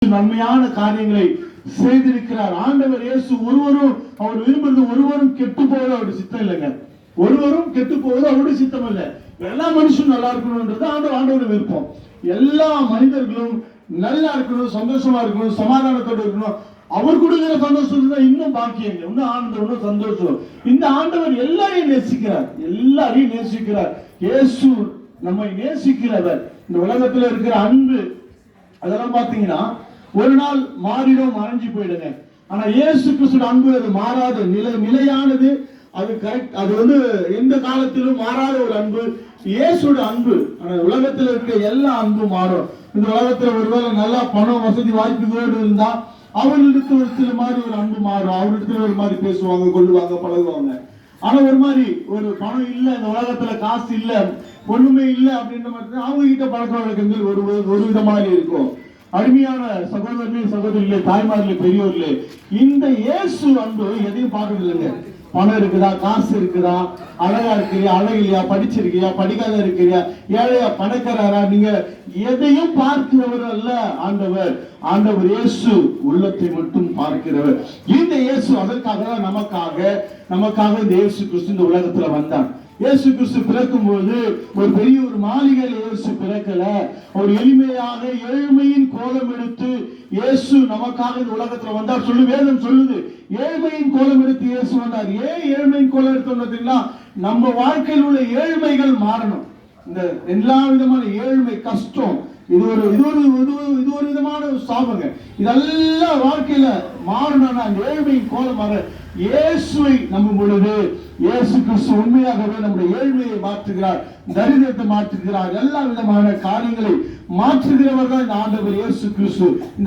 நன்மையான காரியங்களை செய்திருக்கிறார். ஆண்டவர் இயேசு ஒருவரும் அவர் விரும்புறது ஒருவரும் கெட்டு போவது அவருடைய சித்தம் இல்லைங்க. ஒருவரும் கெட்டு போவது அவருடைய சித்தம் இல்லை. எல்லா மனுஷனும் நல்லா இருக்கணும்ன்றது ஆண்டவர் விருப்பம். எல்லா மனிதர்களும் நல்லா இருக்கணும், சந்தோஷமா இருக்கணும், சமாதானத்தோடு இருக்கணும். அவர் கொடுக்கிற சந்தோஷம் தான் இன்னும் பாக்கியங்க, இன்னும் ஆனந்தம், இன்னும் சந்தோஷம். இந்த ஆண்டவர் எல்லாரையும் நேசிக்கிறார், எல்லாரையும் நேசிக்கிறார். இயேசு நம்மை நேசிக்கிறவர். இந்த உலகத்துல இருக்கிற அன்பு அதெல்லாம் பாத்தீங்கன்னா ஒரு நாள் மாறிடும், மறைஞ்சு போயிடுங்க. ஆனா இயேசு கிறிஸ்துவின் அன்பு அது மாறாத நிலையானது. அது கரெக்ட். அது எந்த காலத்திலும் மாறாத ஒரு அன்பு இயேசுவோட அன்பு. ஆனா உலகத்துல இருக்கிற எல்லா அன்பும் மாறும். இந்த உலகத்துல ஒருவேளை நல்லா பணம் வசதி வாய்ப்புகளோடு இருந்தா அவர்களிடத்துல ஒரு சில மாதிரி ஒரு அன்பு மாறும். அவர்களிடத்துல ஒரு மாதிரி பேசுவாங்க, கொள்ளுவாங்க, பழகுவாங்க. ஆனா ஒரு மாதிரி ஒரு பணம் இல்ல, இந்த உலகத்துல காசு இல்ல, ஒண்ணுமே இல்ல அப்படின்ற மாதிரி அவங்க கிட்ட பழக்க வழக்கங்கள் ஒரு வித மாதிரி இருக்கும். அருமையான சகோதரர்களே, சகோதரிகளே, தாய்மார்களே, பெரியோர்களே, இந்த இயேசு அன்பு எதையும் பார்க்கறது இல்லைங்க. பணம் இருக்குதா, காசு இருக்குதா, அழகா இருக்கிறியா, அழகு இல்லையா, படிச்சிருக்கியா, படிக்காத இருக்கிறியா, ஏழையா, பணக்காரரா, நீங்க எதையும் பார்க்கிறவர் அல்ல ஆண்டவர். ஆண்டவர் இயேசு உள்ளத்தை மட்டும் பார்க்கிறவர். இந்த இயேசு அதற்காக தான் நமக்காக இந்த இயேசு கிறிஸ்து இந்த உலகத்துல வந்தார். இயேசு கிறிஸ்து பிறக்கும் போது ஒரு பெரிய ஒரு மாளிகையில் இயேசு பிறக்கல. ஒரு எளிமையாக ஏழ்மையின் கோலம் எடுத்து இயேசு நமக்காக இந்த உலகத்துல வந்தார் சொல்லி வேதம் சொல்லுது. ஏழ்மையின் கோலம் எடுத்து இயேசு வந்தார். ஏன் ஏழ்மையின் கோலம் எடுத்து வந்ததுன்னா நம்ம வாழ்க்கையில் உள்ள ஏழ்மைகள் மாறணும். இந்த எல்லா விதமான ஏழ்மை, கஷ்டம், இது ஒரு விதமான சாபங்க. இதெல்லாம் வாழ்க்கையில மாறணும்னா அந்த ஏழ்மையின் கோலம் மாற இயேசுவை நம்பும் பொழுது இயேசு கிறிஸ்து உண்மையாகவே நம்முடைய ஏழ்மையை மாற்றுகிறார், தரித்திரத்தை மாற்றுகிறார், எல்லா விதமான காரியங்களை மாற்றுகிறவர் தான் இந்த ஆண்டவர் இயேசு கிறிஸ்து.